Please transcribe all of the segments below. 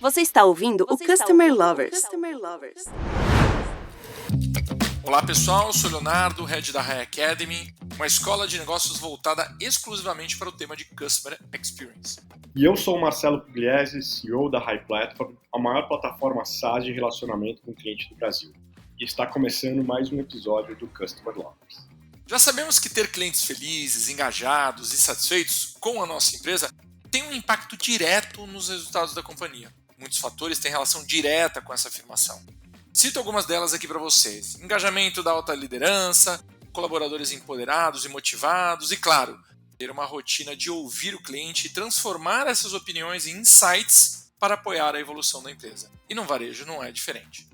Você está ouvindo o Customer Lovers. Olá pessoal, eu sou o Leonardo, Head da High Academy, uma escola de negócios voltada exclusivamente para o tema de Customer Experience. E eu sou o Marcelo Pugliese, CEO da High Platform, a maior plataforma SaaS de relacionamento com o cliente do Brasil. E está começando mais um episódio do Customer Lovers. Já sabemos que ter clientes felizes, engajados e satisfeitos com a nossa empresa tem um impacto direto nos resultados da companhia. Muitos fatores têm relação direta com essa afirmação. Cito algumas delas aqui para vocês. Engajamento da alta liderança, colaboradores empoderados e motivados e, claro, ter uma rotina de ouvir o cliente e transformar essas opiniões em insights para apoiar a evolução da empresa. E no varejo não é diferente.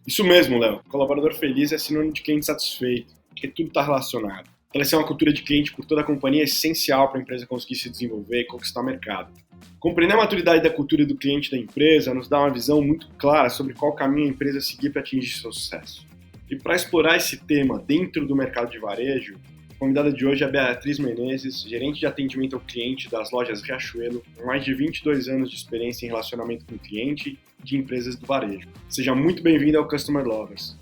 Isso mesmo, Léo. Colaborador feliz é sinônimo de cliente satisfeito, porque tudo está relacionado. Estabelecer uma cultura de cliente por toda a companhia é essencial para a empresa conseguir se desenvolver e conquistar o mercado. Compreender a maturidade da cultura do cliente da empresa nos dá uma visão muito clara sobre qual caminho a empresa seguir para atingir seu sucesso. E para explorar esse tema dentro do mercado de varejo, a convidada de hoje é a Beatriz Menezes, gerente de atendimento ao cliente das lojas Riachuelo, com mais de 22 anos de experiência em relacionamento com o cliente e de empresas do varejo. Seja muito bem-vinda ao Customer Lovers.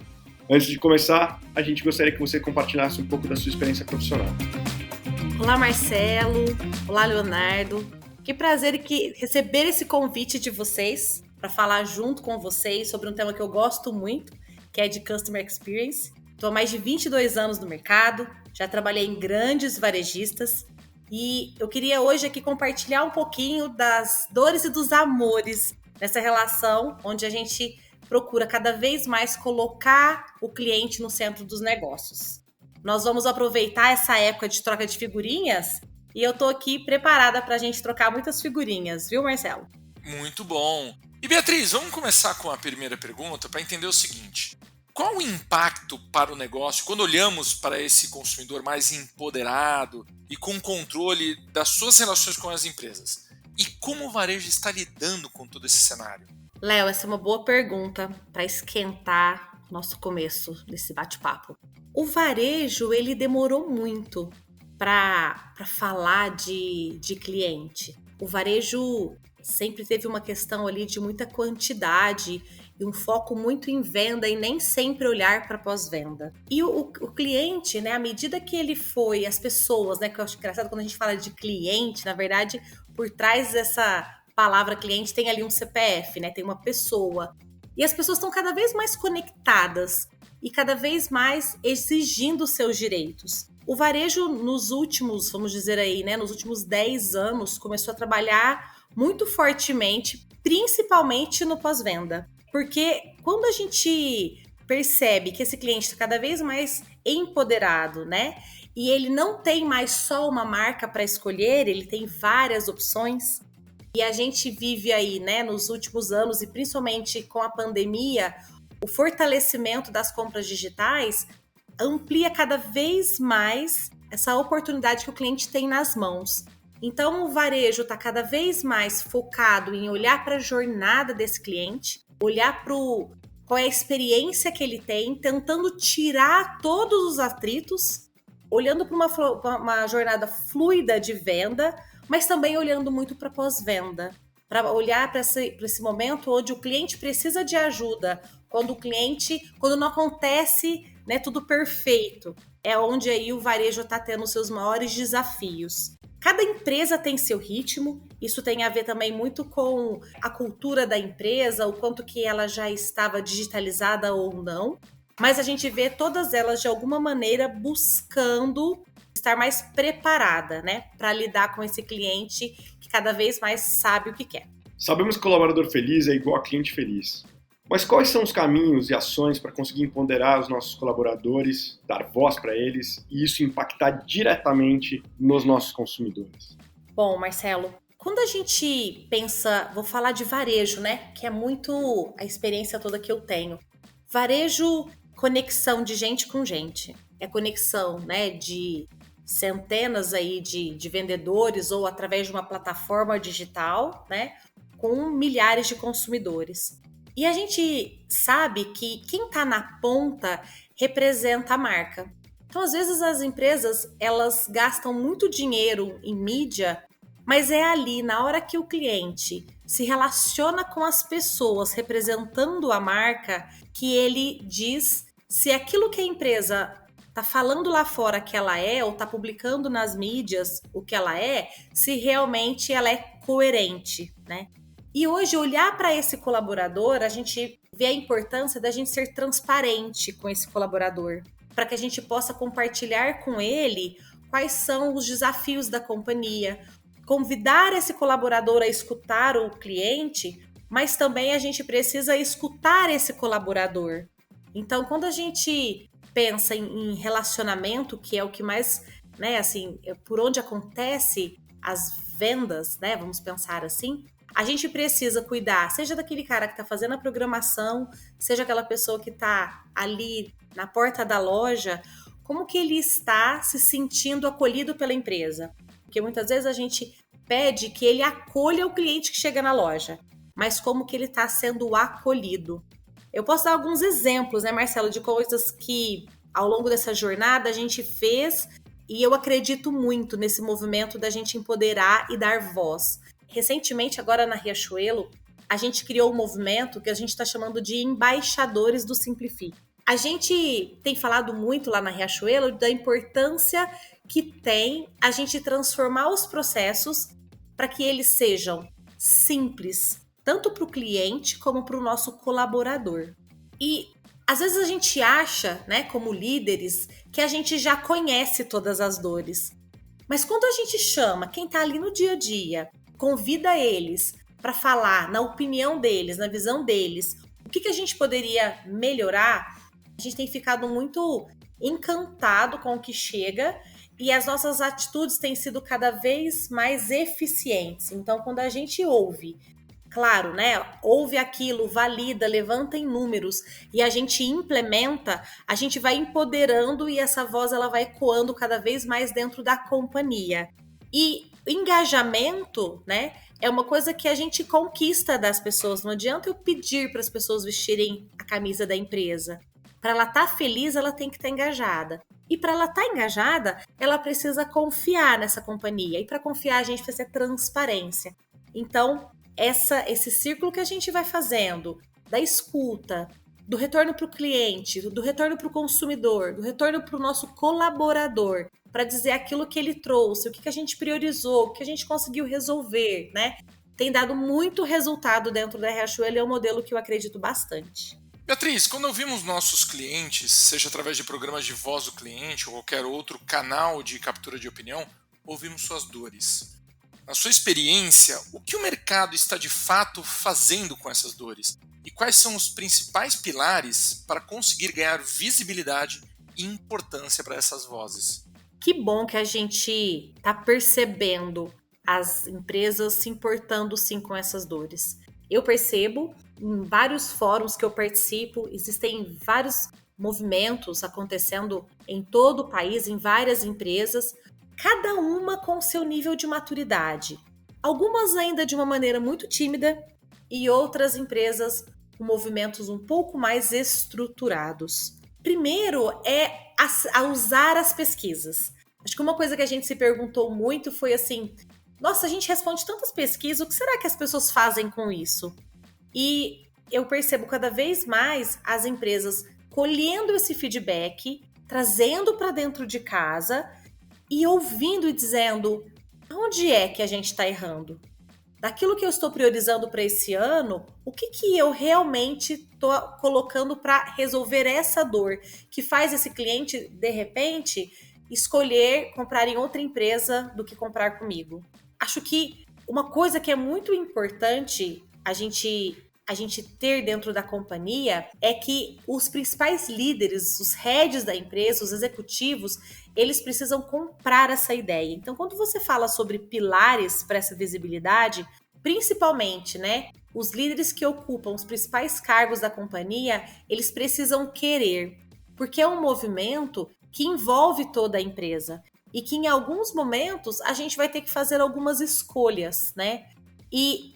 Antes de começar, a gente gostaria que você compartilhasse um pouco da sua experiência profissional. Olá, Marcelo. Olá, Leonardo. Que prazer receber esse convite de vocês para falar junto com vocês sobre um tema que eu gosto muito, que é de Customer Experience. Estou há mais de 22 anos no mercado, já trabalhei em grandes varejistas e eu queria hoje aqui compartilhar um pouquinho das dores e dos amores nessa relação onde a gente procura cada vez mais colocar o cliente no centro dos negócios. Nós vamos aproveitar essa época de troca de figurinhas e eu tô aqui preparada para a gente trocar muitas figurinhas, viu, Marcelo? Muito bom! E Beatriz, vamos começar com a primeira pergunta para entender o seguinte. Qual o impacto para o negócio quando olhamos para esse consumidor mais empoderado e com controle das suas relações com as empresas? E como o varejo está lidando com todo esse cenário? Léo, essa é uma boa pergunta para esquentar nosso começo desse bate-papo. O varejo, ele demorou muito para falar de cliente. O varejo sempre teve uma questão ali de muita quantidade e um foco muito em venda e nem sempre olhar para pós-venda. E o cliente, né, à medida que ele foi, as pessoas, né, que eu acho engraçado quando a gente fala de cliente, na verdade, por trás dessa palavra cliente tem ali um CPF, né, tem uma pessoa. E as pessoas estão cada vez mais conectadas e cada vez mais exigindo seus direitos. O varejo nos últimos, vamos dizer aí, né, nos últimos 10 anos, começou a trabalhar muito fortemente, principalmente no pós-venda. Porque quando a gente percebe que esse cliente está cada vez mais empoderado, né, e ele não tem mais só uma marca para escolher, ele tem várias opções, e a gente vive aí, né, nos últimos anos, e principalmente com a pandemia, o fortalecimento das compras digitais amplia cada vez mais essa oportunidade que o cliente tem nas mãos. Então, o varejo está cada vez mais focado em olhar para a jornada desse cliente, olhar para qual é a experiência que ele tem, tentando tirar todos os atritos, olhando para uma jornada fluida de venda, mas também olhando muito para pós-venda, para olhar para esse momento onde o cliente precisa de ajuda, quando não acontece, né, tudo perfeito, é onde aí o varejo está tendo seus maiores desafios. Cada empresa tem seu ritmo, isso tem a ver também muito com a cultura da empresa, o quanto que ela já estava digitalizada ou não, mas a gente vê todas elas de alguma maneira buscando estar mais preparada, né, para lidar com esse cliente que cada vez mais sabe o que quer. Sabemos que colaborador feliz é igual a cliente feliz. Mas quais são os caminhos e ações para conseguir empoderar os nossos colaboradores, dar voz para eles e isso impactar diretamente nos nossos consumidores? Bom, Marcelo, quando a gente pensa, vou falar de varejo, né, que é muito a experiência toda que eu tenho. Varejo, conexão de gente com gente. É conexão, né, de centenas aí de vendedores ou através de uma plataforma digital, né, com milhares de consumidores. E a gente sabe que quem está na ponta representa a marca. Então, às vezes, as empresas, elas gastam muito dinheiro em mídia mas é ali, na hora que o cliente se relaciona com as pessoas representando a marca, que ele diz se aquilo que a empresa está falando lá fora que ela é, ou está publicando nas mídias o que ela é, se realmente ela é coerente, né? E hoje, olhar para esse colaborador, a gente vê a importância da gente ser transparente com esse colaborador, para que a gente possa compartilhar com ele quais são os desafios da companhia, convidar esse colaborador a escutar o cliente, mas também a gente precisa escutar esse colaborador. Então, quando a gente pensa em relacionamento, que é o que mais, né, assim, por onde acontece as vendas, né, vamos pensar assim, a gente precisa cuidar, seja daquele cara que está fazendo a programação, seja aquela pessoa que está ali na porta da loja, como que ele está se sentindo acolhido pela empresa. Porque muitas vezes a gente pede que ele acolha o cliente que chega na loja, mas como que ele está sendo acolhido. Eu posso dar alguns exemplos, né, Marcelo, de coisas que ao longo dessa jornada a gente fez e eu acredito muito nesse movimento da gente empoderar e dar voz. Recentemente, agora na Riachuelo, a gente criou um movimento que a gente está chamando de embaixadores do Simplifique. A gente tem falado muito lá na Riachuelo da importância que tem a gente transformar os processos para que eles sejam simples, tanto para o cliente como para o nosso colaborador. E às vezes a gente acha, né, como líderes, que a gente já conhece todas as dores. Mas quando a gente chama quem está ali no dia a dia, convida eles para falar na opinião deles, na visão deles, o que a gente poderia melhorar, a gente tem ficado muito encantado com o que chega e as nossas atitudes têm sido cada vez mais eficientes. Então, quando a gente ouve, claro, né, ouve aquilo, valida, levanta em números e a gente implementa, a gente vai empoderando e essa voz ela vai ecoando cada vez mais dentro da companhia. E engajamento, né, é uma coisa que a gente conquista das pessoas. Não adianta eu pedir para as pessoas vestirem a camisa da empresa. Para ela estar feliz, ela tem que estar engajada. E para ela estar engajada, ela precisa confiar nessa companhia. E para confiar, a gente precisa ter transparência. Então, esse círculo que a gente vai fazendo, da escuta, do retorno para o cliente, do retorno para o consumidor, do retorno para o nosso colaborador, para dizer aquilo que ele trouxe, o que a gente priorizou, o que a gente conseguiu resolver, né? Tem dado muito resultado dentro da Riachuelo e é um modelo que eu acredito bastante. Beatriz, quando ouvimos nossos clientes, seja através de programas de voz do cliente ou qualquer outro canal de captura de opinião, ouvimos suas dores. Na sua experiência, o que o mercado está de fato fazendo com essas dores? E quais são os principais pilares para conseguir ganhar visibilidade e importância para essas vozes? Que bom que a gente está percebendo as empresas se importando sim com essas dores. Eu percebo em vários fóruns que eu participo, existem vários movimentos acontecendo em todo o país, em várias empresas, cada uma com seu nível de maturidade. Algumas ainda de uma maneira muito tímida e outras empresas com movimentos um pouco mais estruturados. Primeiro é a usar as pesquisas. Acho que uma coisa que a gente se perguntou muito foi assim, nossa, a gente responde tantas pesquisas, o que será que as pessoas fazem com isso? E eu percebo cada vez mais as empresas colhendo esse feedback, trazendo para dentro de casa e ouvindo e dizendo onde é que a gente está errando. Daquilo que eu estou priorizando para esse ano, o que eu realmente estou colocando para resolver essa dor que faz esse cliente, de repente, escolher comprar em outra empresa do que comprar comigo. Acho que uma coisa que é muito importante a gente ter dentro da companhia é que os principais líderes, os heads da empresa, os executivos, eles precisam comprar essa ideia. Então, quando você fala sobre pilares para essa visibilidade, principalmente, né, os líderes que ocupam os principais cargos da companhia, eles precisam querer, porque é um movimento que envolve toda a empresa e que em alguns momentos a gente vai ter que fazer algumas escolhas, né? E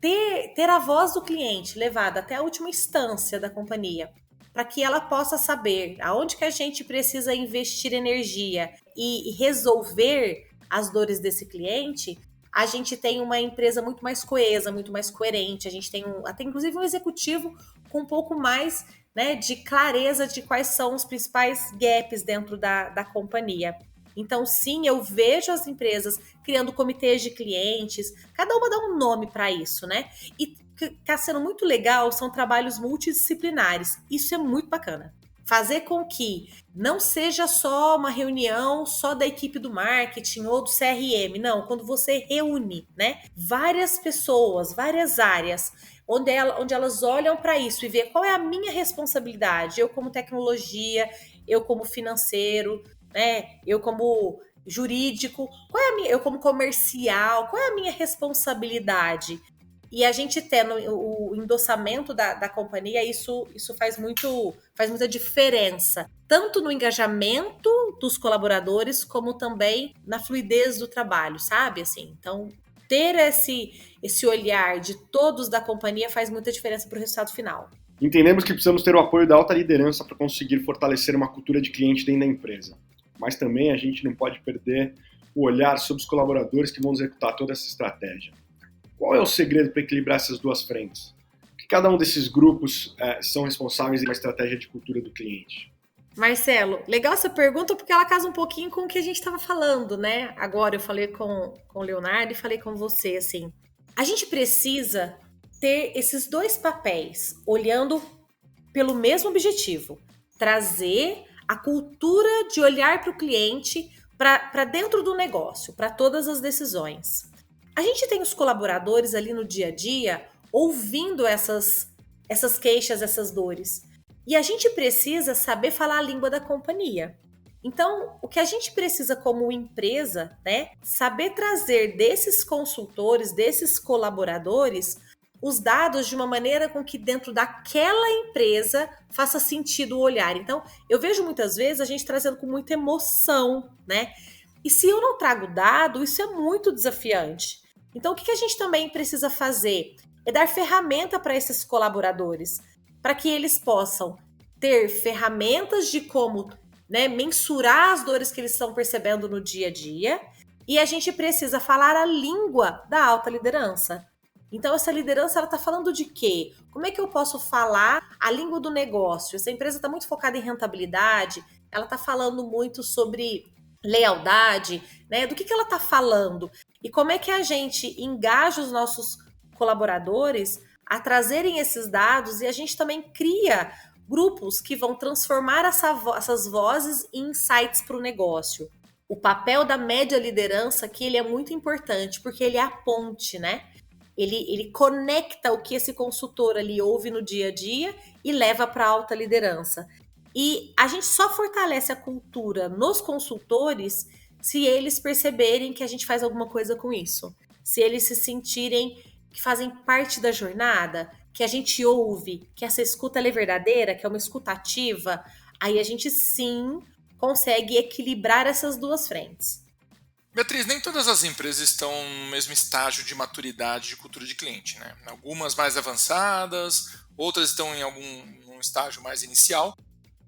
ter a voz do cliente levada até a última instância da companhia, para que ela possa saber aonde que a gente precisa investir energia e resolver as dores desse cliente, a gente tem uma empresa muito mais coesa, muito mais coerente, a gente tem até inclusive um executivo com um pouco mais, né, de clareza de quais são os principais gaps dentro da companhia. Então, sim, eu vejo as empresas criando comitês de clientes, cada uma dá um nome para isso, né? E está sendo muito legal, são trabalhos multidisciplinares. Isso é muito bacana. Fazer com que não seja só uma reunião só da equipe do marketing ou do CRM, não, quando você reúne, né, várias pessoas, várias áreas, onde elas olham para isso e vê qual é a minha responsabilidade, eu como tecnologia, eu como financeiro, né, eu como jurídico, eu como comercial, qual é a minha responsabilidade? E a gente tendo o endossamento da companhia, isso faz muita diferença, tanto no engajamento dos colaboradores, como também na fluidez do trabalho, sabe? Assim, então, ter esse olhar de todos da companhia faz muita diferença para o resultado final. Entendemos que precisamos ter o apoio da alta liderança para conseguir fortalecer uma cultura de cliente dentro da empresa. Mas também a gente não pode perder o olhar sobre os colaboradores que vão executar toda essa estratégia. Qual é o segredo para equilibrar essas duas frentes? Que cada um desses grupos são responsáveis pela estratégia de cultura do cliente? Marcelo, legal essa pergunta porque ela casa um pouquinho com o que a gente estava falando, né? Agora eu falei com o Leonardo e falei com você, assim. A gente precisa ter esses dois papéis, olhando pelo mesmo objetivo. Trazer a cultura de olhar para o cliente para dentro do negócio, para todas as decisões. A gente tem os colaboradores ali no dia a dia ouvindo essas queixas, essas dores. E a gente precisa saber falar a língua da companhia. Então, o que a gente precisa como empresa, né, saber trazer desses consultores, desses colaboradores, os dados de uma maneira com que dentro daquela empresa faça sentido o olhar. Então, eu vejo muitas vezes a gente trazendo com muita emoção, né? E se eu não trago dado, isso é muito desafiante. Então, o que a gente também precisa fazer? É dar ferramenta para esses colaboradores, para que eles possam ter ferramentas de como, né, mensurar as dores que eles estão percebendo no dia a dia, e a gente precisa falar a língua da alta liderança. Então, essa liderança, ela está falando de quê? Como é que eu posso falar a língua do negócio? Essa empresa está muito focada em rentabilidade, ela está falando muito sobre lealdade, né? Do que ela está falando? E como é que a gente engaja os nossos colaboradores a trazerem esses dados e a gente também cria grupos que vão transformar essas vozes em insights para o negócio. O papel da média liderança aqui, ele é muito importante, porque ele é a ponte, né? Ele conecta o que esse consultor ali ouve no dia a dia e leva para a alta liderança. E a gente só fortalece a cultura nos consultores se eles perceberem que a gente faz alguma coisa com isso. Se eles se sentirem que fazem parte da jornada, que a gente ouve, que essa escuta é verdadeira, que é uma escuta ativa, aí a gente sim consegue equilibrar essas duas frentes. Beatriz, nem todas as empresas estão no mesmo estágio de maturidade de cultura de cliente, né? Algumas mais avançadas, outras estão em um estágio mais inicial.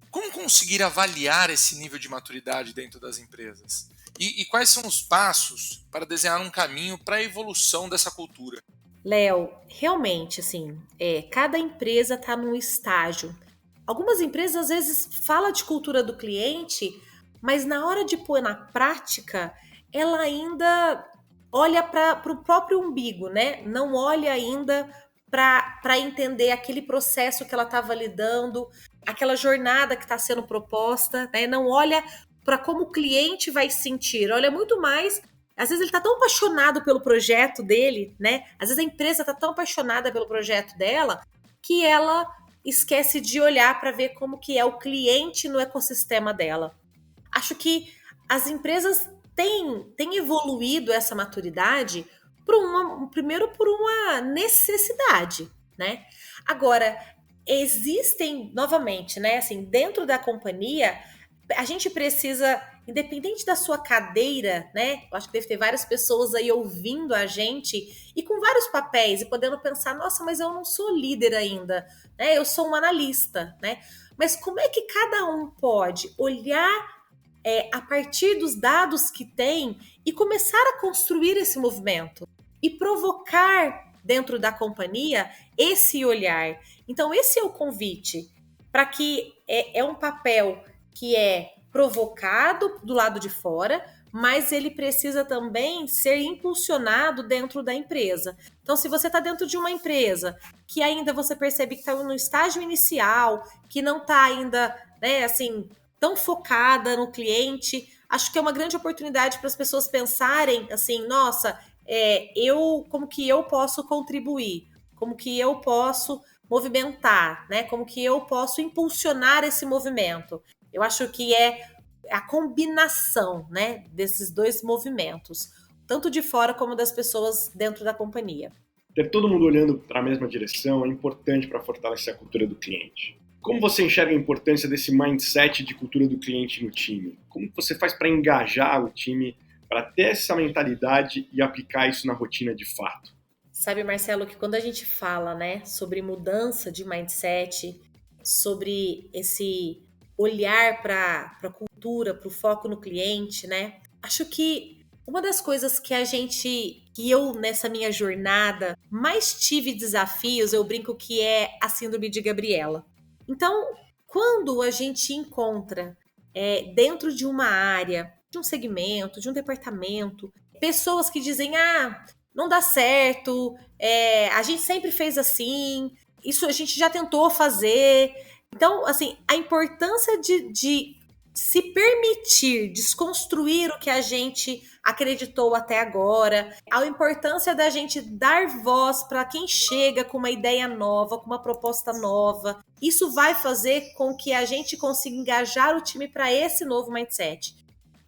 Como conseguir avaliar esse nível de maturidade dentro das empresas? E quais são os passos para desenhar um caminho para a evolução dessa cultura? Léo, realmente, assim, cada empresa está num estágio. Algumas empresas, às vezes, falam de cultura do cliente, mas na hora de pôr na prática, ela ainda olha para o próprio umbigo, né? Não olha ainda para entender aquele processo que ela está validando, aquela jornada que está sendo proposta, né? Não olha para como o cliente vai sentir, olha muito mais. Às vezes ele está tão apaixonado pelo projeto dele, né? Às vezes a empresa está tão apaixonada pelo projeto dela que ela esquece de olhar para ver como que é o cliente no ecossistema dela. Acho que as empresas têm evoluído essa maturidade primeiro por uma necessidade, né? Agora, existem, novamente, né? Assim, dentro da companhia, a gente precisa, independente da sua cadeira, né? Eu acho que deve ter várias pessoas aí ouvindo a gente e com vários papéis e podendo pensar, nossa, mas eu não sou líder ainda, né? Eu sou um analista, né? Mas como é que cada um pode olhar a partir dos dados que tem e começar a construir esse movimento e provocar dentro da companhia esse olhar. Então, esse é o convite para que é um papel que é provocado do lado de fora, mas ele precisa também ser impulsionado dentro da empresa. Então, se você está dentro de uma empresa que ainda você percebe que está no estágio inicial, que não está ainda, né, assim, tão focada no cliente, acho que é uma grande oportunidade para as pessoas pensarem assim, nossa, como que eu posso contribuir? Como que eu posso movimentar, né? Como que eu posso impulsionar esse movimento? Eu acho que é a combinação, né, desses dois movimentos, tanto de fora como das pessoas dentro da companhia. Ter todo mundo olhando para a mesma direção é importante para fortalecer a cultura do cliente. Como você enxerga a importância desse mindset de cultura do cliente no time? Como você faz para engajar o time, para ter essa mentalidade e aplicar isso na rotina de fato? Sabe, Marcelo, que quando a gente fala, né, sobre mudança de mindset, sobre esse olhar para a cultura, para o foco no cliente, né? Acho que uma das coisas que eu nessa minha jornada mais tive desafios, eu brinco que é a síndrome de Gabriela. Então, quando a gente encontra dentro de uma área, de um segmento, de um departamento, pessoas que dizem, não dá certo, a gente sempre fez assim, isso a gente já tentou fazer. Então, assim, a importância de se permitir desconstruir o que a gente acreditou até agora, a importância da gente dar voz para quem chega com uma ideia nova, com uma proposta nova. Isso vai fazer com que a gente consiga engajar o time para esse novo mindset.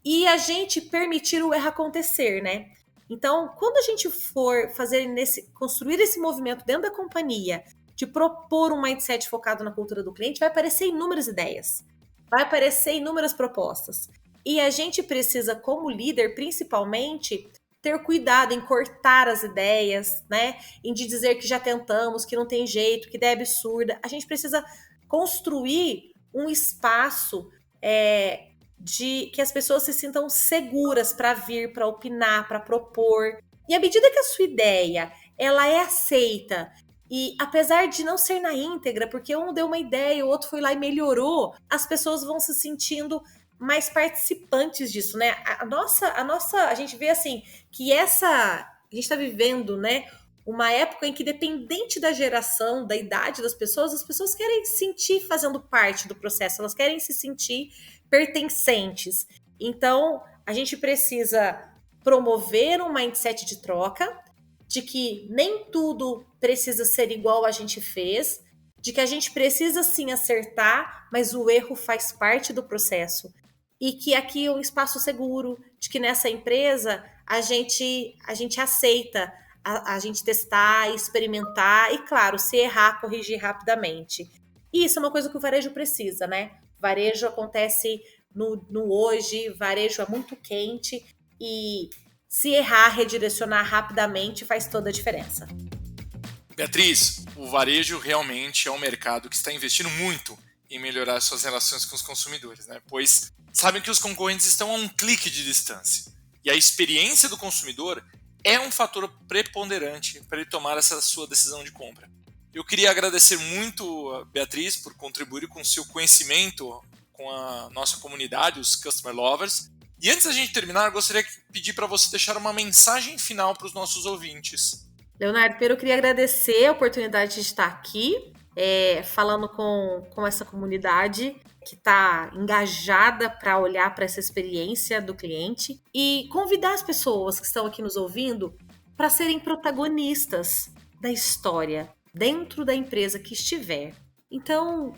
E a gente permitir o erro acontecer, né? Então, quando a gente for construir esse movimento dentro da companhia, de propor um mindset focado na cultura do cliente, vai aparecer inúmeras ideias, vai aparecer inúmeras propostas. E a gente precisa, como líder, principalmente, ter cuidado em cortar as ideias, né? Em de dizer que já tentamos, que não tem jeito, que ideia absurda. A gente precisa construir um espaço de que as pessoas se sintam seguras para vir, para opinar, para propor. E à medida que a sua ideia ela é aceita, e apesar de não ser na íntegra, porque um deu uma ideia, o outro foi lá e melhorou, as pessoas vão se sentindo mais participantes disso, né? A gente vê assim, que a gente está vivendo, né, uma época em que, dependente da geração, da idade das pessoas, as pessoas querem se sentir fazendo parte do processo, elas querem se sentir pertencentes. Então, a gente precisa promover um mindset de troca, de que nem tudo precisa ser igual a gente fez, de que a gente precisa sim acertar, mas o erro faz parte do processo. E que aqui é um espaço seguro, de que nessa empresa a gente aceita a gente testar, experimentar e, claro, se errar, corrigir rapidamente. E isso é uma coisa que o varejo precisa, né? Varejo acontece no hoje, varejo é muito quente e se errar, redirecionar rapidamente faz toda a diferença. Beatriz, o varejo realmente é um mercado que está investindo muito em melhorar suas relações com os consumidores, né? Pois sabem que os concorrentes estão a um clique de distância. E a experiência do consumidor é um fator preponderante para ele tomar essa sua decisão de compra. Eu queria agradecer muito a Beatriz por contribuir com o seu conhecimento com a nossa comunidade, os Customer Lovers. E antes da gente terminar, eu gostaria de pedir para você deixar uma mensagem final para os nossos ouvintes. Leonardo, primeiro eu queria agradecer a oportunidade de estar aqui, falando com essa comunidade que está engajada para olhar para essa experiência do cliente e convidar as pessoas que estão aqui nos ouvindo para serem protagonistas da história dentro da empresa que estiver. Então,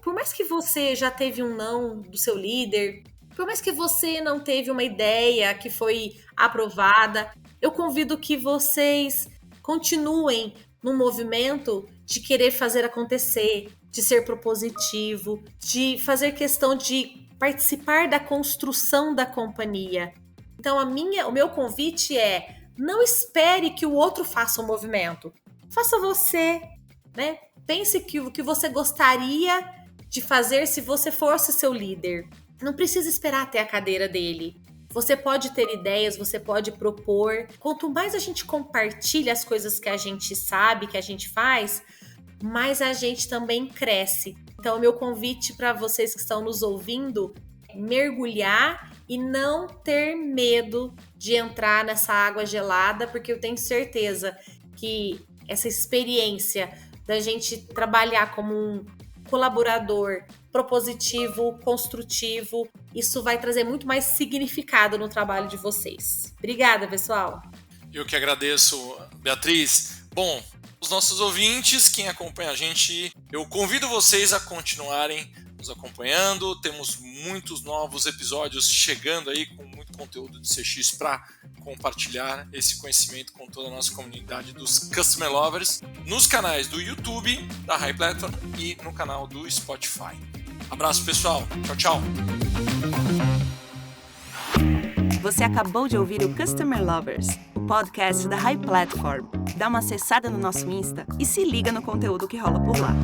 por mais que você já teve um não do seu líder, por mais que você não teve uma ideia que foi aprovada, eu convido que vocês continuem no movimento de querer fazer acontecer, de ser propositivo, de fazer questão de participar da construção da companhia. Então, o meu convite é: não espere que o outro faça o movimento. Faça você, né? Pense que o que você gostaria de fazer se você fosse seu líder. Não precisa esperar até a cadeira dele. Você pode ter ideias, você pode propor. Quanto mais a gente compartilha as coisas que a gente sabe, que a gente faz, mais a gente também cresce. Então, meu convite para vocês que estão nos ouvindo é mergulhar e não ter medo de entrar nessa água gelada, porque eu tenho certeza que essa experiência da gente trabalhar como um colaborador propositivo, construtivo, isso vai trazer muito mais significado no trabalho de vocês. Obrigada, pessoal. Eu que agradeço, Beatriz. Bom, os nossos ouvintes, quem acompanha a gente, eu convido vocês a continuarem nos acompanhando. Temos muitos novos episódios chegando aí com muito conteúdo de CX para compartilhar esse conhecimento com toda a nossa comunidade dos Customer Lovers nos canais do YouTube, da High Platform e no canal do Spotify. Abraço, pessoal. Tchau, tchau. Você acabou de ouvir o Customer Lovers, o podcast da High Platform. Dá uma acessada no nosso Insta e se liga no conteúdo que rola por lá.